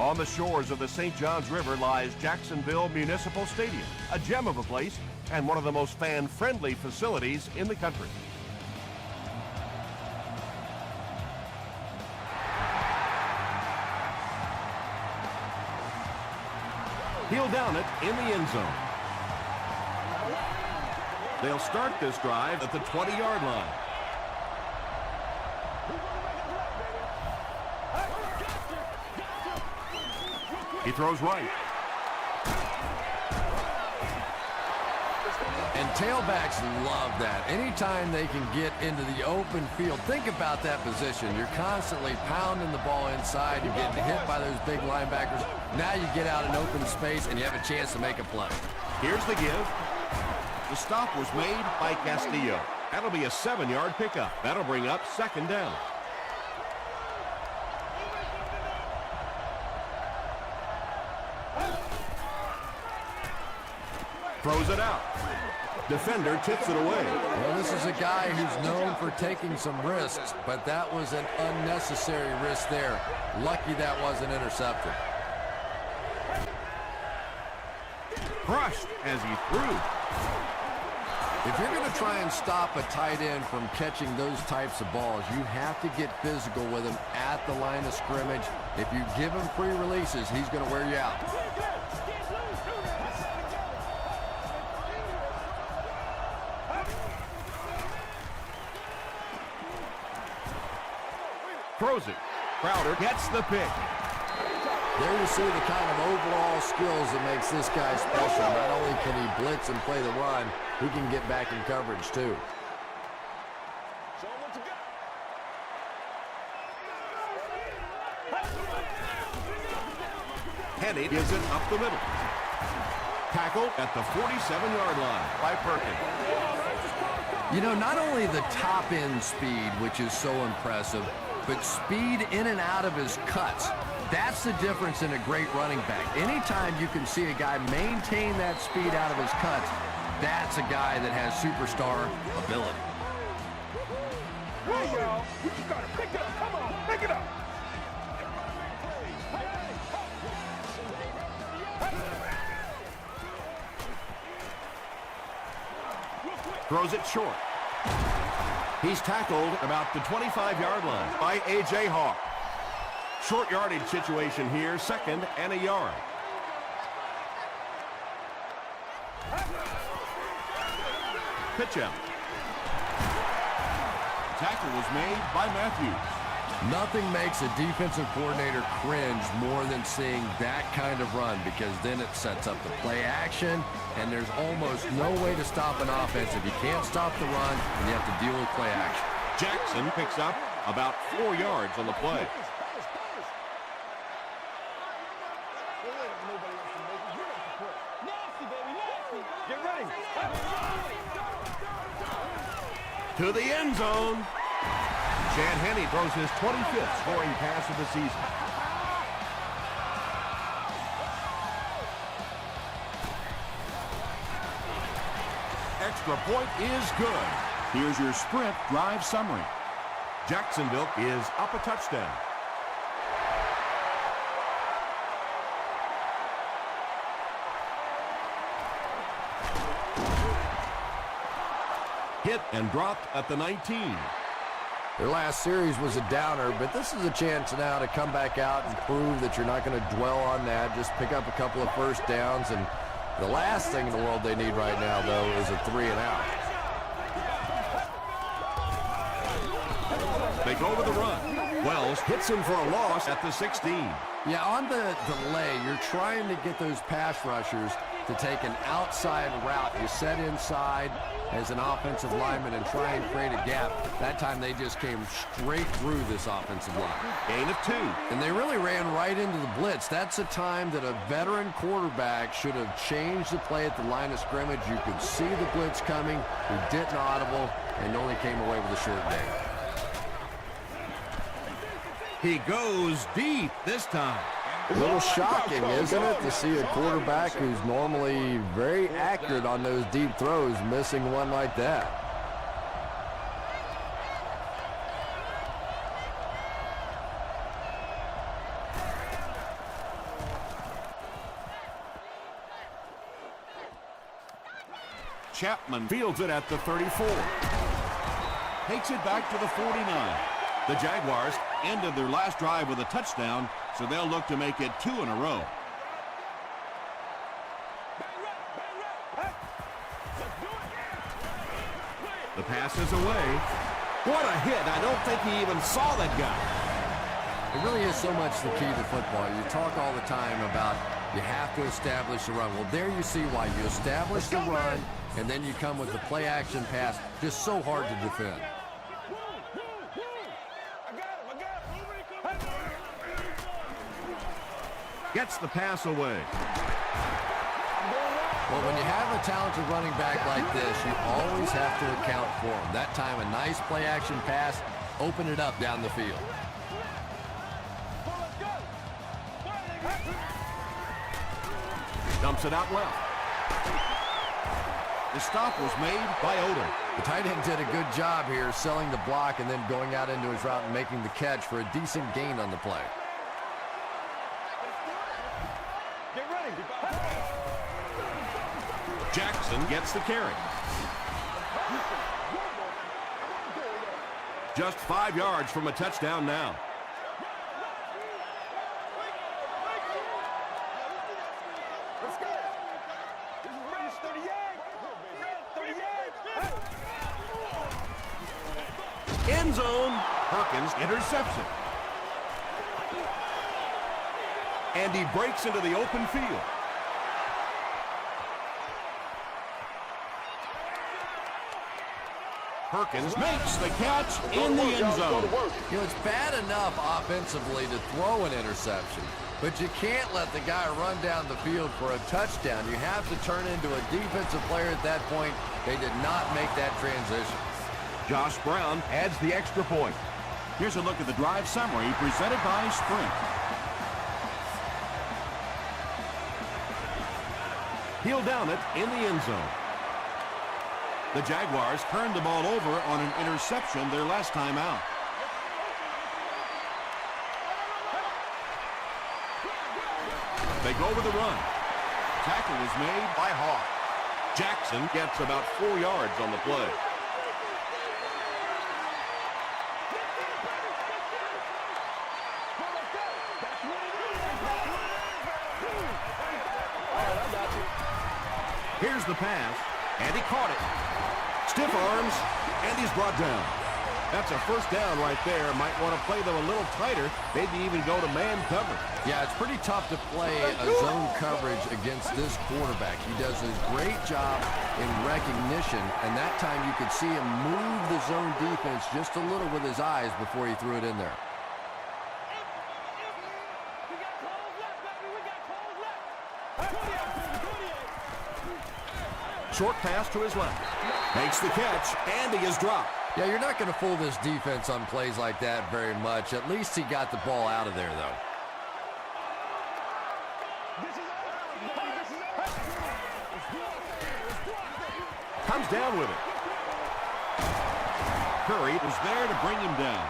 On the shores of the St. Johns River lies Jacksonville Municipal Stadium, a gem of a place and one of the most fan-friendly facilities in the country. He'll down it in the end zone. They'll start this drive at the 20-yard line. He throws right. And tailbacks love that. Anytime they can get into the open field, think about that position. You're constantly pounding the ball inside. You're getting hit by those big linebackers. Now you get out in open space and you have a chance to make a play. Here's the give. The stop was made by Castillo. That'll be a 7-yard pickup. That'll bring up second down. Throws it out. Defender tips it away. Well, this is a guy who's known for taking some risks, but that was an unnecessary risk there. Lucky that wasn't intercepted. Crushed as he threw. If you're going to try and stop a tight end from catching those types of balls, you have to get physical with him at the line of scrimmage. If you give him free releases, he's going to wear you out. Throws it. Crowder gets the pick. There you see the kind of overall skills that makes this guy special. Not only can he blitz and play the run, he can get back in coverage too. Henny gives it up the middle. Tackle at the 47-yard line by Perkins. You know, not only the top-end speed, which is so impressive, but speed in and out of his cuts. That's the difference in a great running back. Anytime you can see a guy maintain that speed out of his cuts, that's a guy that has superstar ability. Hey, y'all, you gotta pick it up. Come on, pick it up. Throws it short. He's tackled about the 25-yard line by A.J. Hawk. Short yardage situation here, 2nd and a yard. Pitch out. Tackle was made by Matthews. Nothing makes a defensive coordinator cringe more than seeing that kind of run, because then it sets up the play action, and there's almost no way to stop an offense if you can't stop the run and you have to deal with play action. Jackson picks up about 4 yards on the play. To the end zone. Chad Henne throws his 25th scoring pass of the season. Extra point is good. Here's your sprint drive summary. Jacksonville is up a touchdown. Hit and dropped at the 19. Their last series was a downer, but this is a chance now to come back out and prove that you're not going to dwell on that. Just pick up a couple of first downs, and the last thing in the world they need right now, though, is a 3-and-out. They go with the run. Wells hits him for a loss at the 16. Yeah, on the delay, you're trying to get those pass rushers to take an outside route. You set inside as an offensive lineman and try and create a gap. That time they just came straight through this offensive line. Gain of 2. And they really ran right into the blitz. That's a time that a veteran quarterback should have changed the play at the line of scrimmage. You could see the blitz coming. He didn't audible and only came away with a short gain. He goes deep this time. A little shocking, isn't it, to see a quarterback who's normally very accurate on those deep throws missing one like that. Chapman fields it at the 34. Takes it back to the 49. The Jaguars ended their last drive with a touchdown, so they'll look to make it 2 in a row. The pass is away. What a hit. I don't think he even saw that guy. It really is so much the key to football. You talk all the time about you have to establish the run. Well, there you see why. You establish the run, and then you come with the play-action pass. Just so hard to defend. Gets the pass away. Well, when you have a talented running back like this, you always have to account for him. That time, a nice play-action pass, open it up down the field. Dumps it out left. The stop was made by Odom. The tight end did a good job here selling the block and then going out into his route and making the catch for a decent gain on the play. Jackson gets the carry. Just 5 yards from a touchdown now. End zone. Perkins interception. And he breaks into the open field. Perkins makes the catch in the end zone. You know, it's bad enough offensively to throw an interception, but you can't let the guy run down the field for a touchdown. You have to turn into a defensive player at that point. They did not make that transition. Josh Brown adds the extra point. Here's a look at the drive summary presented by Sprint. He'll down it in the end zone. The Jaguars turned the ball over on an interception their last time out. They go with the run. Tackle is made by Hawk. Jackson gets about 4 yards on the play. Here's the pass, and he caught it. Stiff arms, and he's brought down. That's a first down right there. Might want to play them a little tighter, maybe even go to man coverage. Yeah, it's pretty tough to play a zone coverage against this quarterback. He does a great job in recognition, and that time you could see him move the zone defense just a little with his eyes before he threw it in there. Short pass to his left. Makes the catch, and he is dropped. Yeah, you're not going to fool this defense on plays like that very much. At least he got the ball out of there, though. Comes down with it. Curry was there to bring him down.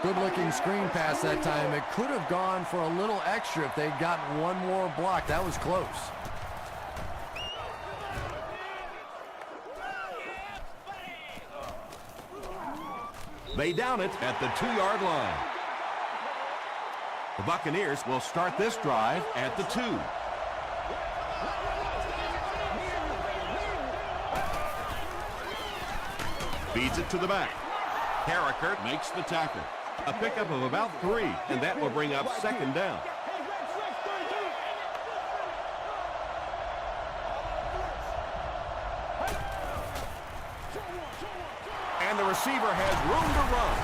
Good-looking screen pass that time. It could have gone for a little extra if they'd gotten one more block. That was close. They down it at the 2-yard line. The Buccaneers will start this drive at the 2. Feeds it to the back. Carricker makes the tackle. A pickup of about 3, and that will bring up second down. And the receiver has room to run.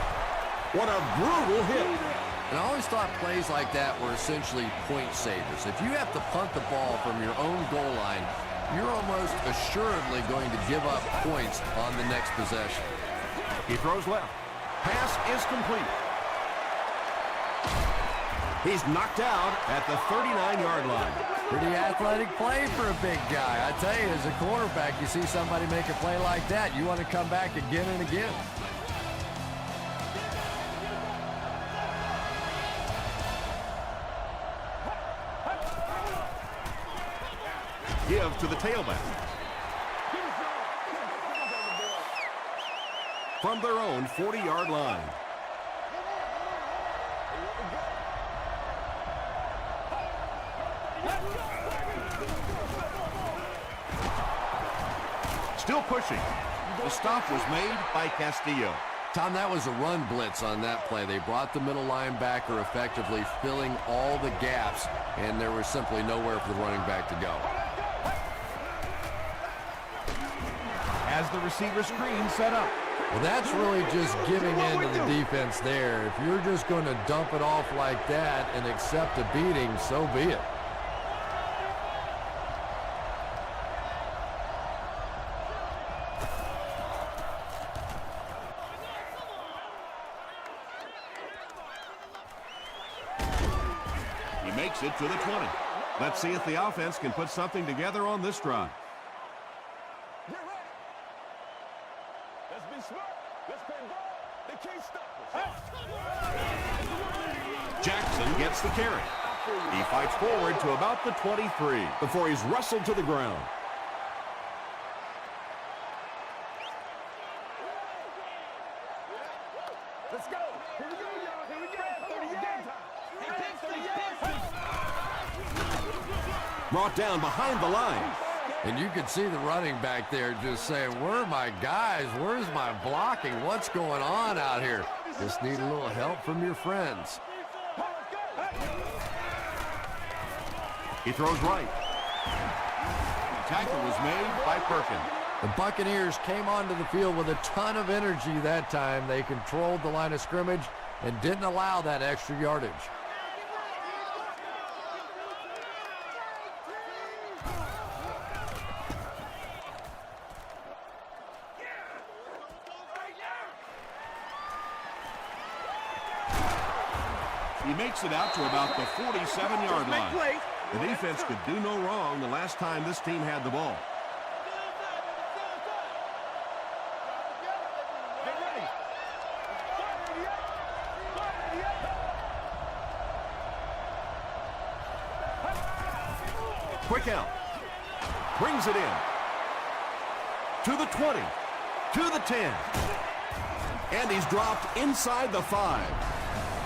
What a brutal hit. And I always thought plays like that were essentially point savers. If you have to punt the ball from your own goal line, you're almost assuredly going to give up points on the next possession. He throws left. Pass is complete. He's knocked out at the 39-yard line. Pretty athletic play for a big guy. I tell you, as a quarterback, you see somebody make a play like that, you want to come back again and again. Give to the tailback. from their own 40-yard line. Still pushing. The stop was made by Castillo. Tom, that was a run blitz on that play. They brought the middle linebacker effectively filling all the gaps, and there was simply nowhere for the running back to go. As the receiver screen set up. Well, that's really just giving in to the defense there. If you're just going to dump it off like that and accept a beating, so be it. He makes it to the 20. Let's see if the offense can put something together on this drive. Let's be smart. Let's play ball. They can't stop us. Jackson gets the carry. He fights forward to about the 23 before he's wrestled to the ground. Let's go. Here we go, y'all. Here we go. 38. Brought down behind the line. And you could see the running back there just saying, where are my guys? Where's my blocking? What's going on out here? Just need a little help from your friends. He throws right. The tackle was made by Perkins. The Buccaneers came onto the field with a ton of energy that time. They controlled the line of scrimmage and didn't allow that extra yardage. He makes it out to about the 47-yard line. The defense could do no wrong the last time this team had the ball. Quick out. Brings it in. To the 20. To the 10. And he's dropped inside the 5.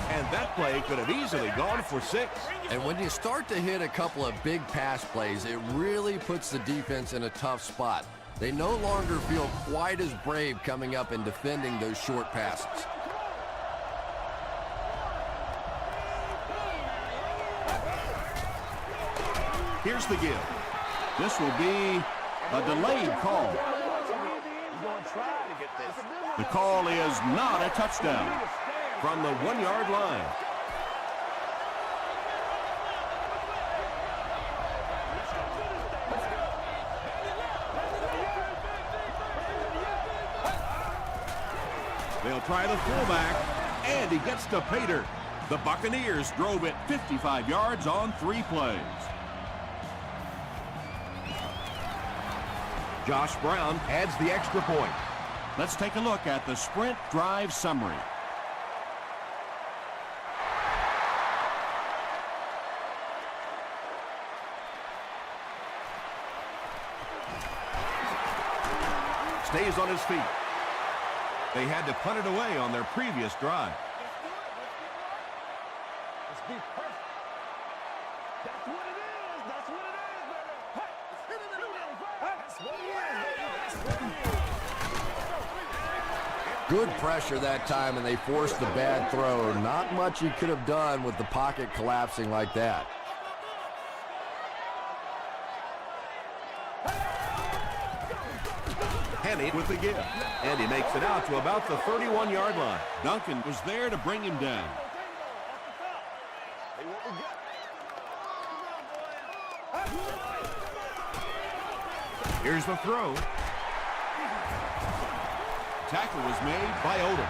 And that play could have easily gone for 6. And when you start to hit a couple of big pass plays, it really puts the defense in a tough spot. They no longer feel quite as brave coming up and defending those short passes. Here's the give. This will be a delayed call. The call is not a touchdown from the 1-yard line. They'll try the fullback, and he gets to Pater. The Buccaneers drove it 55 yards on 3 plays. Josh Brown adds the extra point. Let's take a look at the sprint drive summary. Stays on his feet. They had to punt it away on their previous drive. Let's be perfect. That's what it is. That's what it is, baby. That's what it is, baby. Good pressure that time, and they forced the bad throw. Not much he could have done with the pocket collapsing like that. Henny with the give, and he makes it out to about the 31-yard line. Duncan was there to bring him down. Here's the throw. Tackle was made by Odom.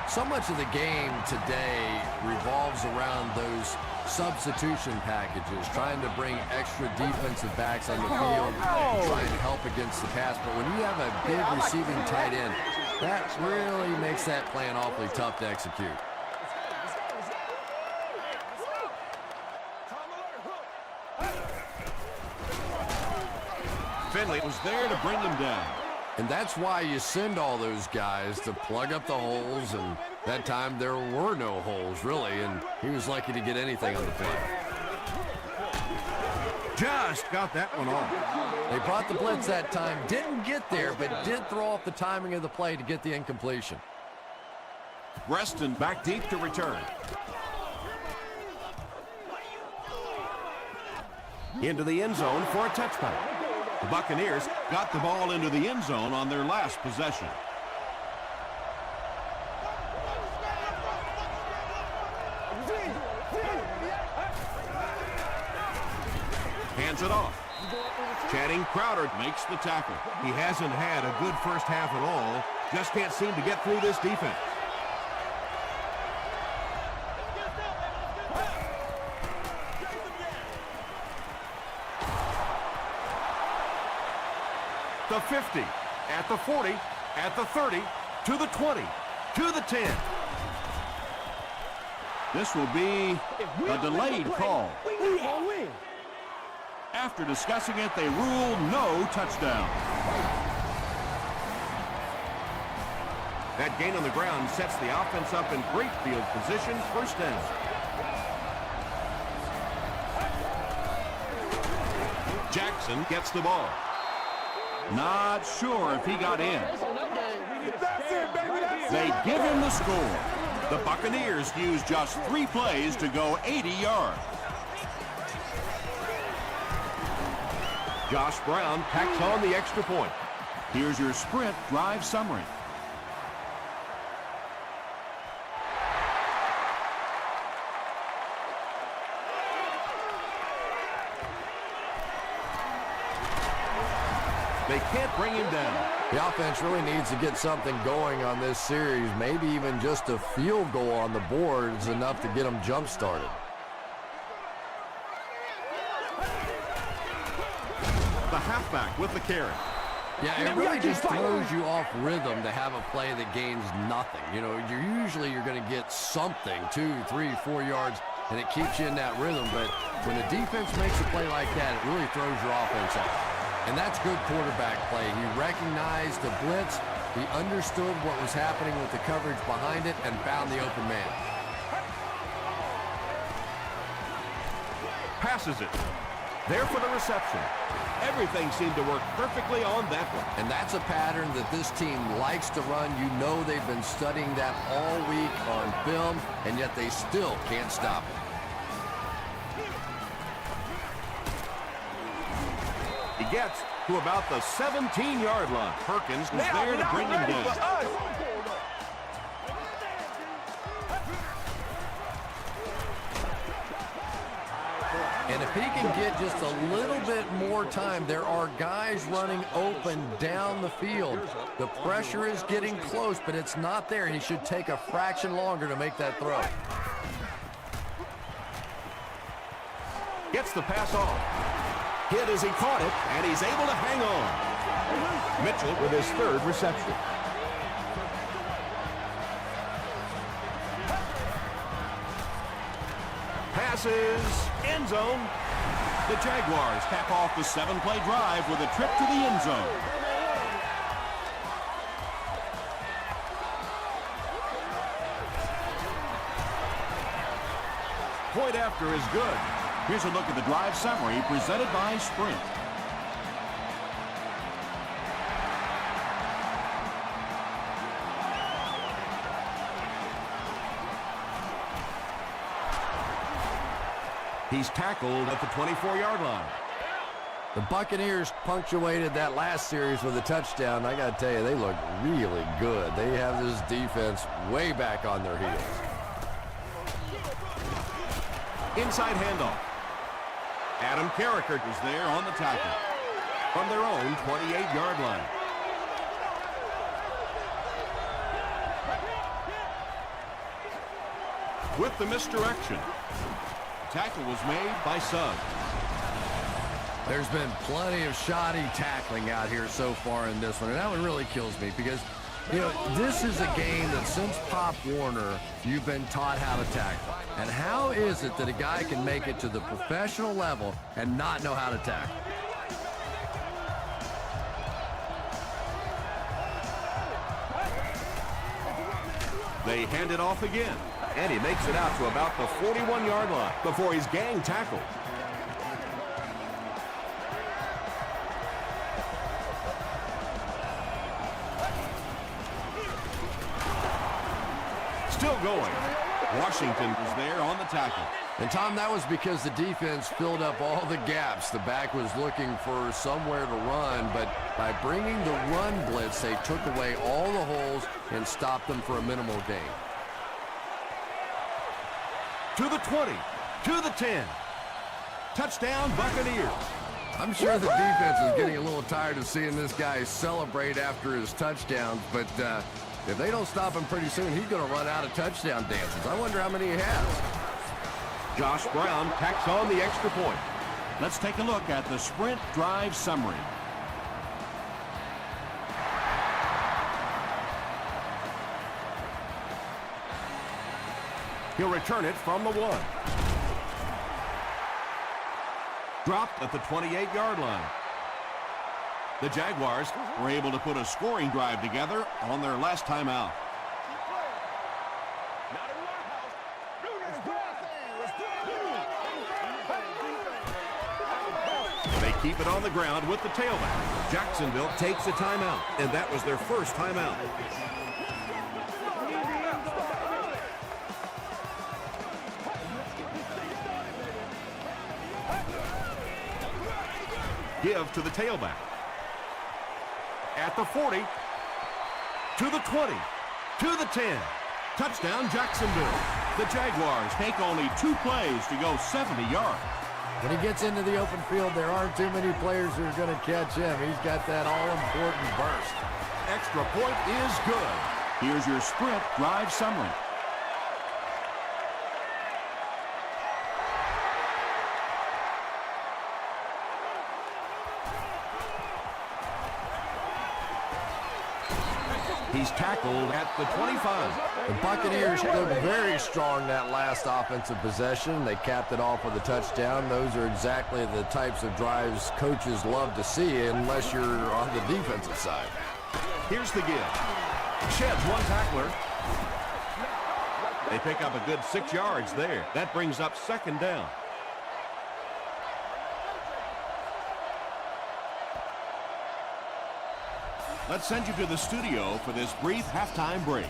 So much of the game today revolves around those substitution packages, trying to bring extra defensive backs on the field and try and help against the pass. But when you have a big receiving tight end, that really makes that plan awfully tough to execute. Finley was there to bring him down. And that's why you send all those guys to plug up the holes, and that time there were no holes, really, and he was lucky to get anything on the play. Just got that one off. They brought the blitz that time, didn't get there, but did throw off the timing of the play to get the incompletion. Reston back deep to return. Into the end zone for a touchback. The Buccaneers got the ball into the end zone on their last possession. Hands it off. Channing Crowder makes the tackle. He hasn't had a good first half at all. Just can't seem to get through this defense. The 50, at the 40, at the 30, to the 20, to the 10. This will be a delayed call. After discussing it, they rule no touchdown. That gain on the ground sets the offense up in great field position, first down. Jackson gets the ball. Not sure if he got in. They give him the score. The Buccaneers use just 3 plays to go 80 yards. Josh Brown packs on the extra point. Here's your sprint drive summary. They can't bring him down. The offense really needs to get something going on this series. Maybe even just a field goal on the board is enough to get them jump-started. The halfback with the carry. Yeah, it really just throws you off rhythm to have a play that gains nothing. You know, you're going to get something, 2, 3, 4 yards, and it keeps you in that rhythm. But when the defense makes a play like that, it really throws your offense off. And that's good quarterback play. He recognized the blitz, he understood what was happening with the coverage behind it, and found the open man. Passes it. There for the reception. Everything seemed to work perfectly on that one. And that's a pattern that this team likes to run. You know they've been studying that all week on film, and yet they still can't stop it. He gets to about the 17-yard line. Perkins was there to bring him down. And if he can get just a little bit more time, there are guys running open down the field. The pressure is getting close, but it's not there. He should take a fraction longer to make that throw. Gets the pass off. Hit as he caught it, and he's able to hang on. Mitchell with his 3rd reception. Passes, end zone. The Jaguars cap off the 7-play drive with a trip to the end zone. Point after is good. Here's a look at the drive summary presented by Sprint. He's tackled at the 24-yard line. The Buccaneers punctuated that last series with a touchdown. I got to tell you, they look really good. They have this defense way back on their heels. Inside handoff. Adam Carricker is there on the tackle from their own 28-yard line. With the misdirection. Tackle was made by Suggs. There's been plenty of shoddy tackling out here so far in this one, and that one really kills me because, you know, this is a game that since Pop Warner, you've been taught how to tackle. And how is it that a guy can make it to the professional level and not know how to tackle? They hand it off again, and he makes it out to about the 41-yard line before he's gang tackled. Still going. Washington was there on the tackle. And, Tom, that was because the defense filled up all the gaps. The back was looking for somewhere to run, but by bringing the run blitz, they took away all the holes and stopped them for a minimal gain. To the 20, to the 10. Touchdown, Buccaneers. I'm sure the defense is getting a little tired of seeing this guy celebrate after his touchdowns, but if they don't stop him pretty soon, he's going to run out of touchdown dances. I wonder how many he has. Josh Brown tacks on the extra point. Let's take a look at the sprint drive summary. He'll return it from the 1. Dropped at the 28-yard line. The Jaguars were able to put a scoring drive together on their last time out. They keep it on the ground with the tailback. Jacksonville takes a timeout, and that was their first timeout. Give to the tailback. At the 40, to the 20, to the 10. Touchdown, Jacksonville. The Jaguars take only 2 plays to go 70 yards. When he gets into the open field, there aren't too many players who are going to catch him. He's got that all-important burst. Extra point is good. Here's your sprint drive summary. He's tackled at the 25. The Buccaneers looked very strong that last offensive possession. They capped it off with a touchdown. Those are exactly the types of drives coaches love to see unless you're on the defensive side. Here's the give. Sheds one tackler. They pick up a good 6 yards there. That brings up second down. Let's send you to the studio for this brief halftime break.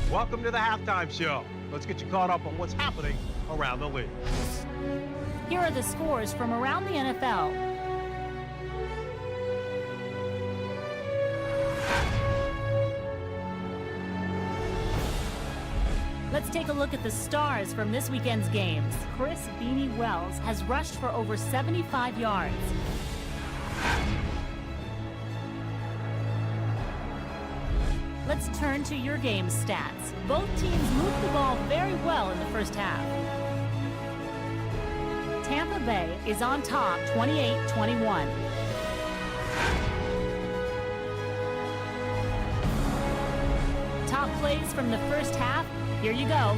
Welcome to the halftime show. Let's get you caught up on what's happening around the league. Here are the scores from around the NFL. Let's take a look at the stars from this weekend's games. Chris Beanie Wells has rushed for over 75 yards. Let's turn to your game stats. Both teams moved the ball very well in the first half. Tampa Bay is on top 28-21. Top plays from the first half. Here you go.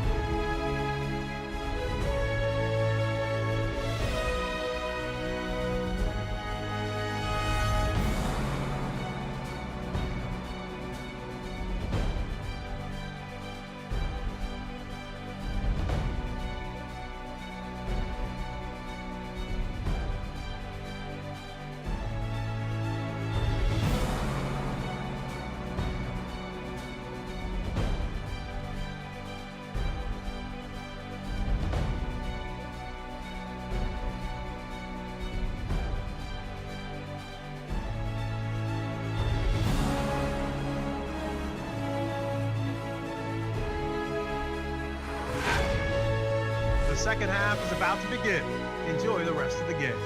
The second half is about to begin. Enjoy the rest of the game.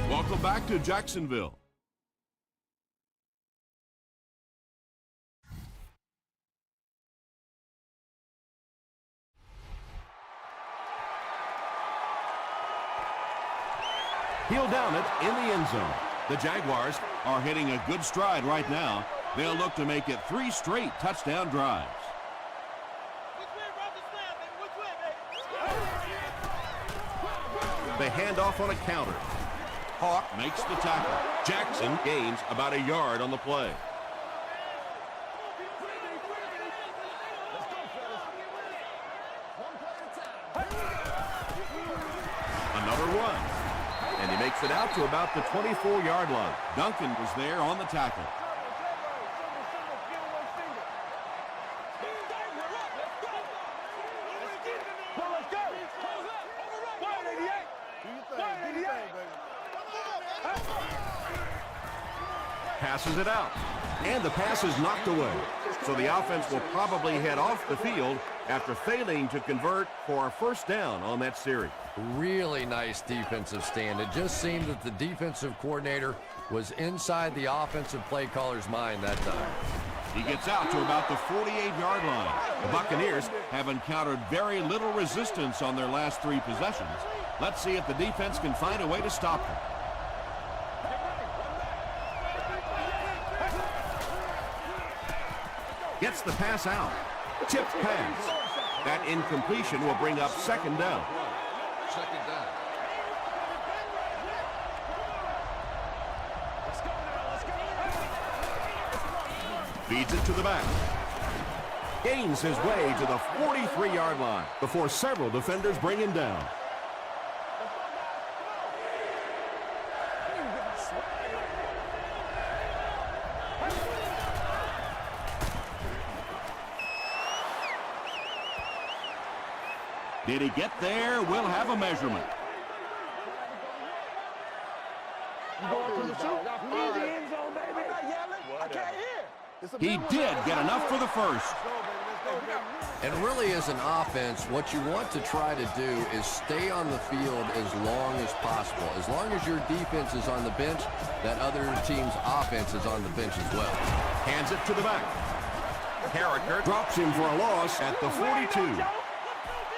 Welcome back to Jacksonville. He'll down it in the end zone. The Jaguars are hitting a good stride right now. They'll look to make it 3 straight touchdown drives. They hand off on a counter. Hawk makes the tackle. Jackson gains about a yard on the play. Another run. And he makes it out to about the 24-yard line. Duncan was there on the tackle. Passes it out. And the pass is knocked away. So the offense will probably head off the field after failing to convert for a first down on that series. Really nice defensive stand. It just seemed that the defensive coordinator was inside the offensive play caller's mind that time. He gets out to about the 48-yard line. The Buccaneers have encountered very little resistance on their last 3 possessions. Let's see if the defense can find a way to stop them. Gets the pass out. Tipped pass. That incompletion will bring up second down. Second down. Feeds it to the back. Gains his way to the 43-yard line before several defenders bring him down. Did he get there? We'll have a measurement. He did get enough for the first. And really, as an offense, what you want to try to do is stay on the field as long as possible. As long as your defense is on the bench, that other team's offense is on the bench as well. Hands it to the back. Carricker drops him for a loss at the 42.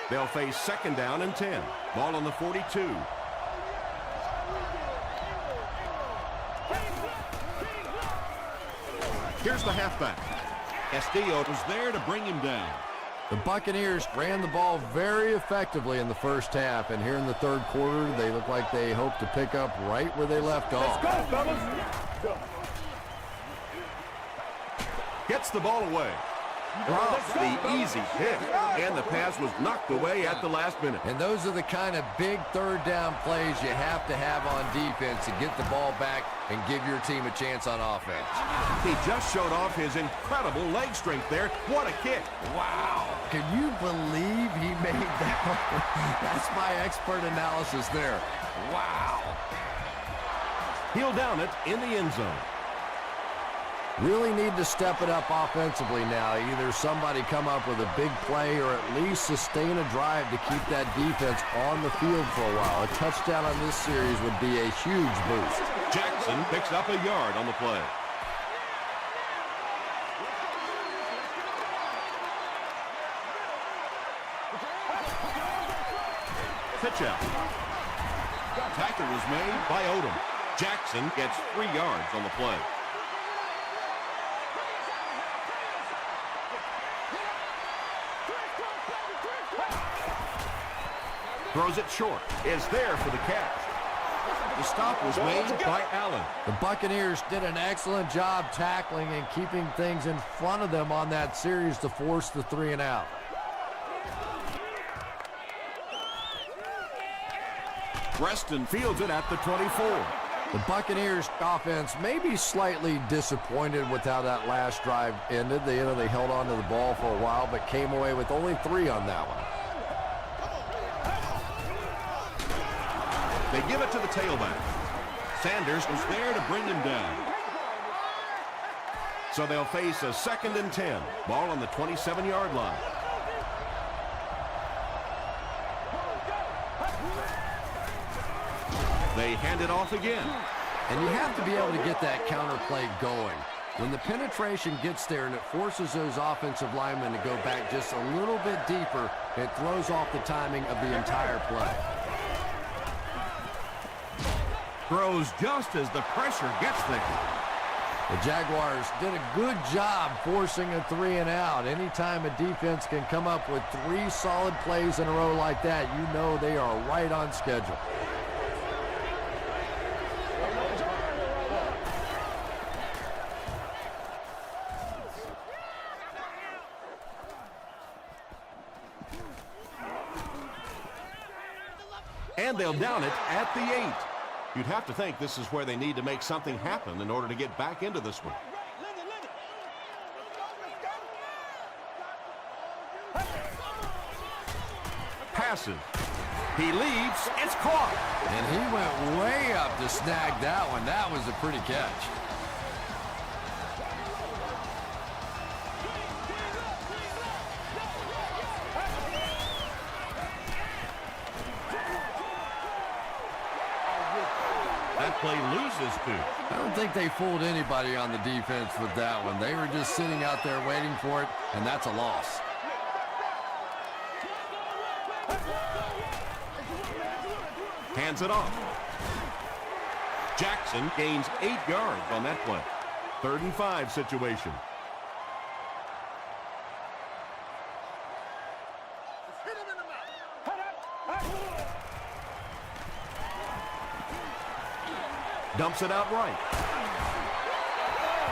They'll face second down and 10. Ball on the 42. Here's the halfback. Castillo was there to bring him down. The Buccaneers ran the ball very effectively in the first half, and here in the third quarter, they look like they hope to pick up right where they left off. Let's go, fellas. Gets the ball away. Drops the easy pick, and the pass was knocked away at the last minute. And those are the kind of big third down plays you have to have on defense to get the ball back and give your team a chance on offense. He just showed off his incredible leg strength there. What a kick. Wow. Can you believe he made that? That's my expert analysis there. Wow. He'll down it in the end zone. Really need to step it up offensively now. Either somebody come up with a big play or at least sustain a drive to keep that defense on the field for a while. A touchdown on this series would be a huge boost. Jackson picks up a yard on the play. Pitch out. Tackle was made by Odom. Jackson gets 3 yards on the play. Throws it short. Is there for the catch. The stop was made by Allen. The Buccaneers did an excellent job tackling and keeping things in front of them on that series to force the 3 and out. Preston fields it at the 24. The Buccaneers offense may be slightly disappointed with how that last drive ended. They held on to the ball for a while, but came away with only 3 on that one. They give it to the tailback. Sanders was there to bring him down. So they'll face a second and 10. Ball on the 27-yard line. They hand it off again. And you have to be able to get that counter play going. When the penetration gets there and it forces those offensive linemen to go back just a little bit deeper, it throws off the timing of the entire play. Throws just as the pressure gets there. The Jaguars did a good job forcing a 3-and-out. Anytime a defense can come up with 3 solid plays in a row like that, you know they are right on schedule. And they'll down it at the 8. You'd have to think this is where they need to make something happen in order to get back into this one. Passes. He leaps. It's caught. And he went way up to snag that one. That was a pretty catch. That play loses 2. I don't think they fooled anybody on the defense with that one. They were just sitting out there waiting for it, and that's a loss. Hands it off. Jackson gains 8 yards on that play. 3rd and 5 situation. Dumps it out right.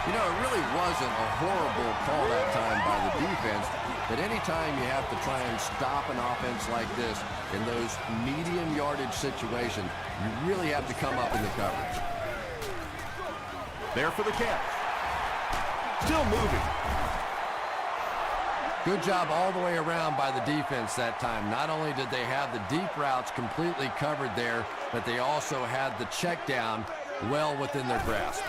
You know, it really wasn't a horrible call that time by the defense, but anytime you have to try and stop an offense like this in those medium yardage situations, you really have to come up in the coverage. There for the catch. Still moving. Good job all the way around by the defense that time. Not only did they have the deep routes completely covered there, but they also had the check down well within their grasp.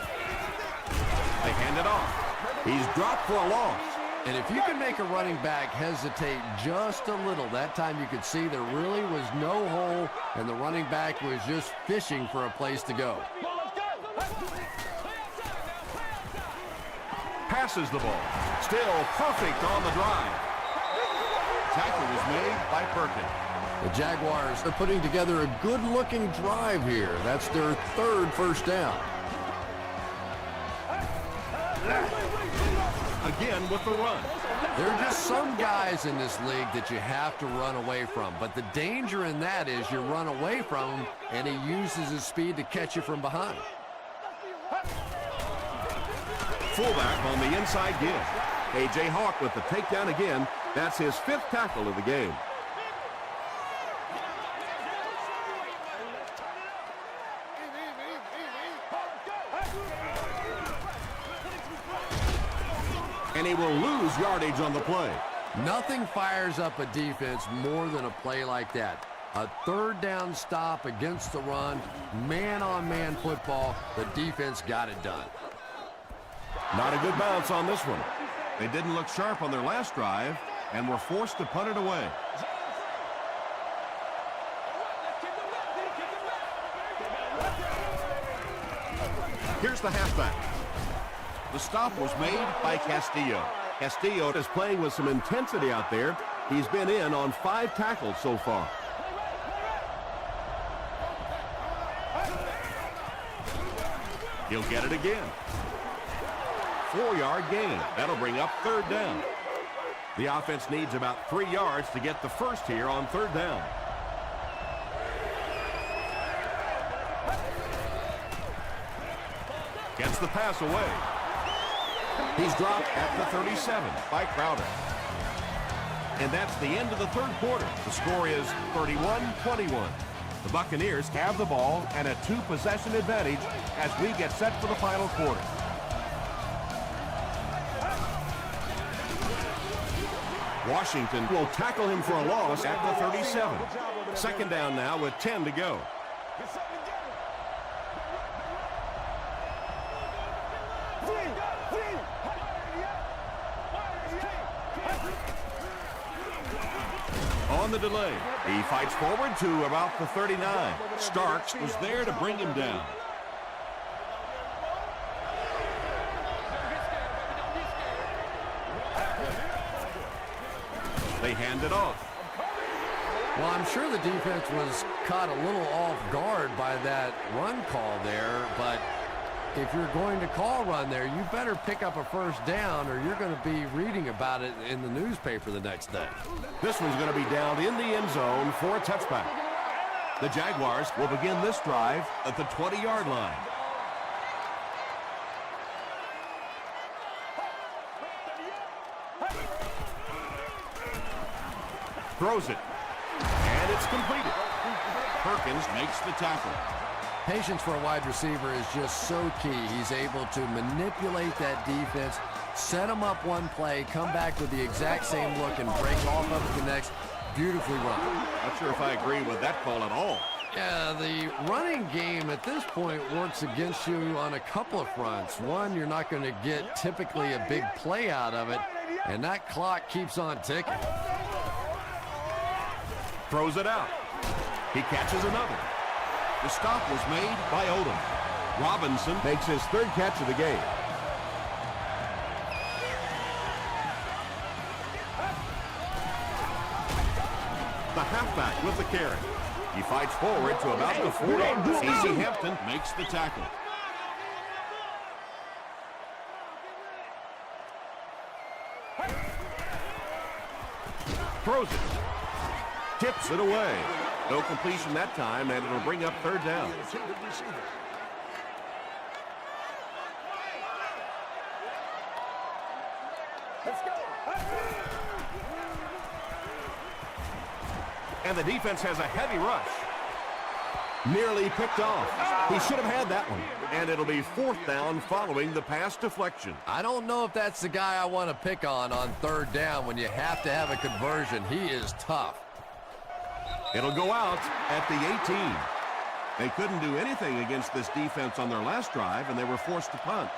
They hand it off. He's dropped for a loss. And if you can make a running back hesitate just a little, that time you could see there really was no hole, and the running back was just fishing for a place to go. Passes the ball. Still perfect on the drive. Tackle was made by Perkins. The Jaguars are putting together a good-looking drive here. That's their 3rd first down. Again with the run. There are just some guys in this league that you have to run away from. But the danger in that is you run away from him, and he uses his speed to catch you from behind. Fullback on the inside give. A.J. Hawk with the takedown again. That's his 5th tackle of the game. And he will lose yardage on the play. Nothing fires up a defense more than a play like that. A 3rd down stop against the run, man-on-man football. The defense got it done. Not a good bounce on this one. They didn't look sharp on their last drive and were forced to punt it away. Here's the halfback. The stop was made by Castillo. Castillo is playing with some intensity out there. He's been in on 5 tackles so far. He'll get it again. 4-yard gain. That'll bring up 3rd down. The offense needs about 3 yards to get the first here on 3rd down. Gets the pass away. He's dropped at the 37 by Crowder. And that's the end of the 3rd quarter. The score is 31-21. The Buccaneers have the ball and a 2-possession advantage as we get set for the final quarter. Washington will tackle him for a loss at the 37. 2nd down now with 10 to go. On the delay, he fights forward to about the 39. Starks was there to bring him down. They hand it off. Well, I'm sure the defense was caught a little off guard by that run call there, but if you're going to call run there, you better pick up a first down or you're going to be reading about it in the newspaper the next day. This one's going to be down in the end zone for a touchback. The Jaguars will begin this drive at the 20-yard line. Throws it. And it's completed. Perkins makes the tackle. Patience for a wide receiver is just so key. He's able to manipulate that defense, set them up one play, come back with the exact same look, and break off of it the next. Beautifully run. Not sure if I agree with that call at all. Yeah, the running game at this point works against you on a couple of fronts. One, you're not going to get typically a big play out of it, and that clock keeps on ticking. Throws it out. He catches another. The stop was made by Odom. Robinson makes his third catch of the game. The halfback with the carry. He fights forward to about the 40. AC Hampton makes the tackle. Throws it. Tips it away. No completion that time, and it'll bring up third down. Let's go. And the defense has a heavy rush. Nearly picked off. He should have had that one. And it'll be fourth down following the pass deflection. I don't know if that's the guy I want to pick on third down when you have to have a conversion. He is tough. It'll go out at the 18. They couldn't do anything against this defense on their last drive, and they were forced to punt.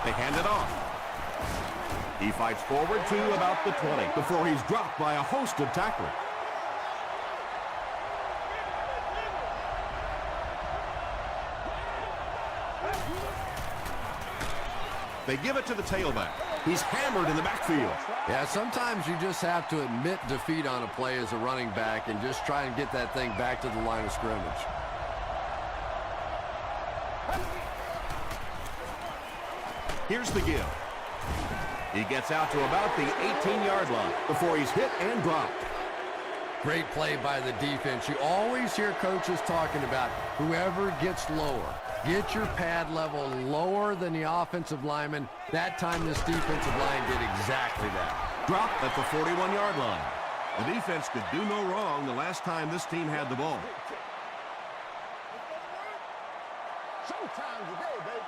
They hand it off. He fights forward to about the 20 before he's dropped by a host of tacklers. They give it to the tailback. He's hammered in the backfield. Yeah, sometimes you just have to admit defeat on a play as a running back and just try and get that thing back to the line of scrimmage. Here's the give. He gets out to about the 18-yard line before he's hit and dropped. Great play by the defense. You always hear coaches talking about whoever gets lower. Get your pad level lower than the offensive lineman. That time this defensive line did exactly that. Dropped at the 41-yard line. The defense could do no wrong the last time this team had the ball. Showtime today, baby.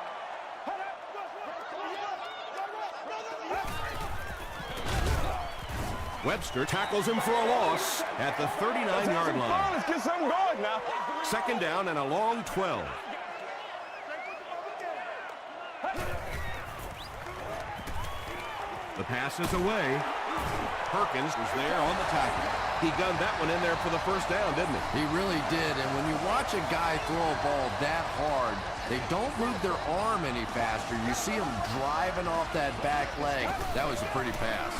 Webster tackles him for a loss at the 39-yard line. Let's get something going now. Second down and a long 12. The pass is away. Perkins was there on the tackle. He gunned that one in there for the first down, didn't he? He really did, and when you watch a guy throw a ball that hard, they don't move their arm any faster. You see him driving off that back leg. That was a pretty pass.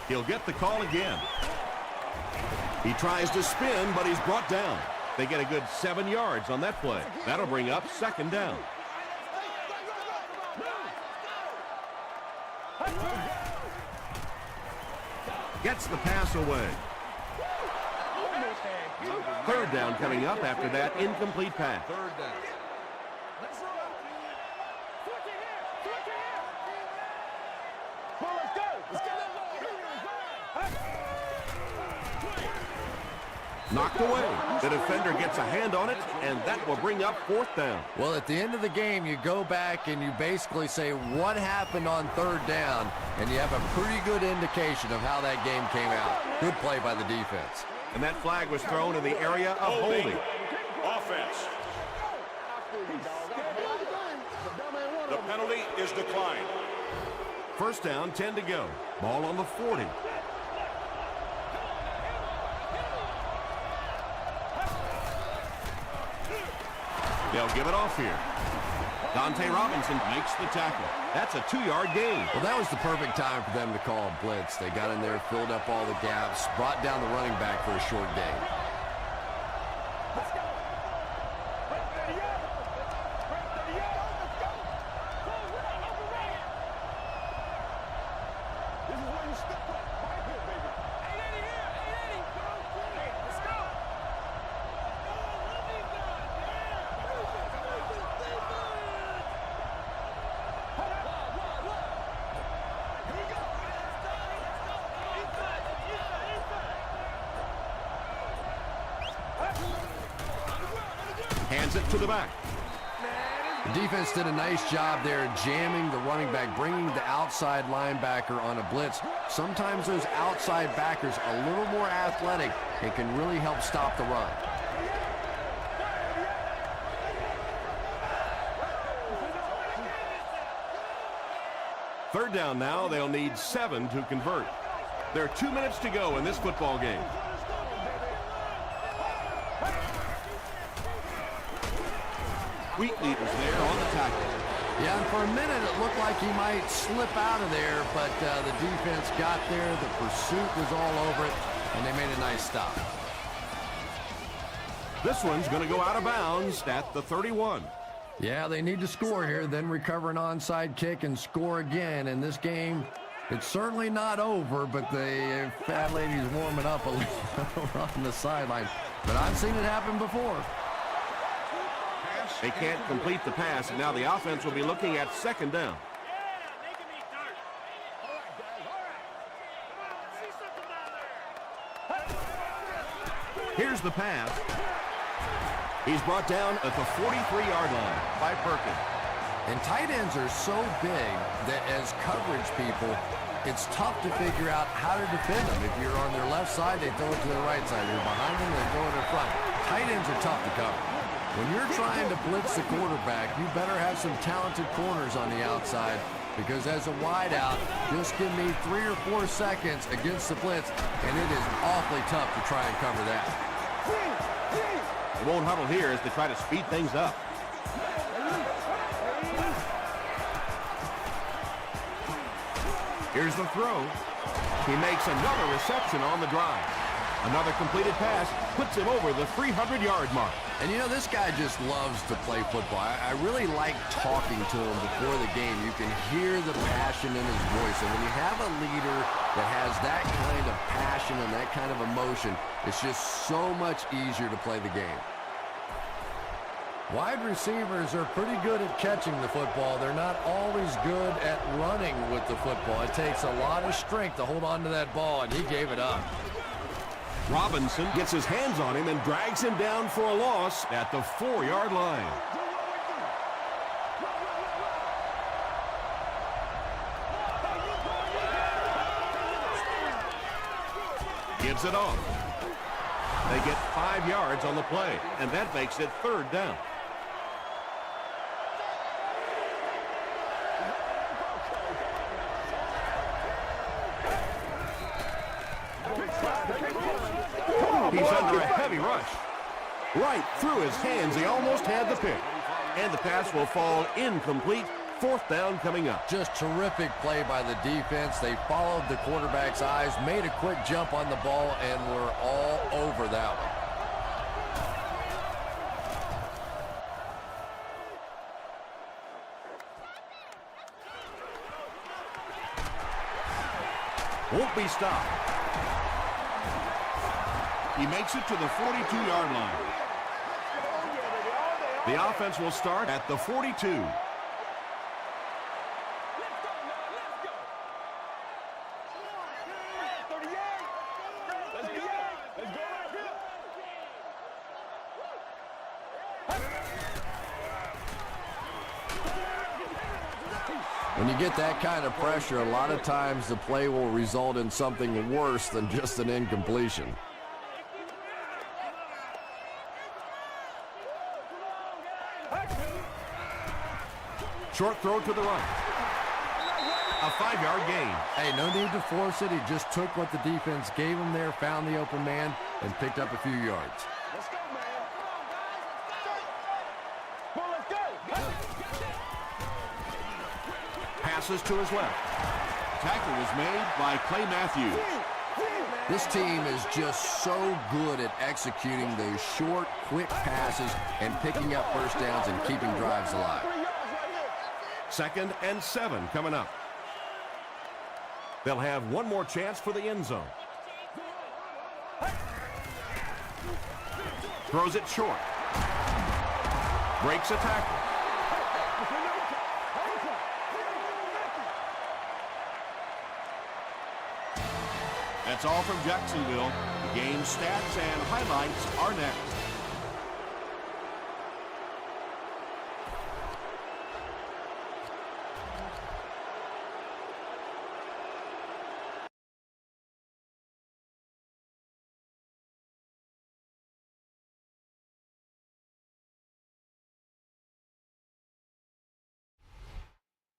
He'll get the call again. He tries to spin, but he's brought down. They get a good 7 yards on that play. That'll bring up second down. Gets the pass away. Third down coming up after that incomplete pass. Third down. Knocked away. The defender gets a hand on it, and that will bring up fourth down. Well, at the end of the game, you go back and you basically say what happened on third down, and you have a pretty good indication of how that game came out. Good play by the defense. And that flag was thrown in the area of holding. Offense. The penalty is declined. First down, 10 to go. Ball on the 40. They'll give it off here. Dante Robinson makes the tackle. That's a 2-yard gain. Well, that was the perfect time for them to call a blitz. They got in there, filled up all the gaps, brought down the running back for a short gain. Hands it to the back. The defense did a nice job there jamming the running back, bringing the outside linebacker on a blitz. Sometimes those outside backers are a little more athletic and can really help stop the run. Third down now. They'll need 7 to convert. There are 2 minutes to go in this football game. Wheatley was there on the tackle. Yeah, and for a minute it looked like he might slip out of there, but the defense got there. The pursuit was all over it, and they made a nice stop. This one's going to go out of bounds at the 31. Yeah, they need to score here, then recover an onside kick and score again. In this game, it's certainly not over, but the fat lady's warming up a little on the sideline. But I've seen it happen before. They can't complete the pass, and now the offense will be looking at second down. Here's the pass. He's brought down at the 43-yard line by Perkins. And tight ends are so big that as coverage people, it's tough to figure out how to defend them. If you're on their left side, they throw it to their right side. You're behind them, they throw it in front. Tight ends are tough to cover. When you're trying to blitz the quarterback, you better have some talented corners on the outside, because as a wideout, just give me 3 or 4 seconds against the blitz, and it is awfully tough to try and cover that. They won't huddle here as they try to speed things up. Here's the throw. He makes another reception on the drive. Another completed pass puts him over the 300-yard mark. And you know, this guy just loves to play football. I really like talking to him before the game. You can hear the passion in his voice. And when you have a leader that has that kind of passion and that kind of emotion, it's just so much easier to play the game. Wide receivers are pretty good at catching the football. They're not always good at running with the football. It takes a lot of strength to hold on to that ball, and he gave it up. Robinson gets his hands on him and drags him down for a loss at the 4-yard line. Gives it off. They get 5 yards on the play, and that makes it third down. He's under a heavy rush. Right through his hands. He almost had the pick. And the pass will fall incomplete. Fourth down coming up. Just terrific play by the defense. They followed the quarterback's eyes, made a quick jump on the ball, and were all over that one. Won't be stopped. He makes it to the 42-yard line. The offense will start at the 42. When you get that kind of pressure, a lot of times the play will result in something worse than just an incompletion. Short throw to the right. A 5-yard gain. Hey, no need to force it. He just took what the defense gave him there, found the open man, and picked up a few yards. Let's go, man. Come on, let's go. Passes to his left. Tackle was made by Clay Matthews. This team is just so good at executing those short, quick passes and picking up first downs and keeping drives alive. 2nd and 7 coming up. They'll have one more chance for the end zone. Throws it short. Breaks a tackle. That's all from Jacksonville. The game stats and highlights are next.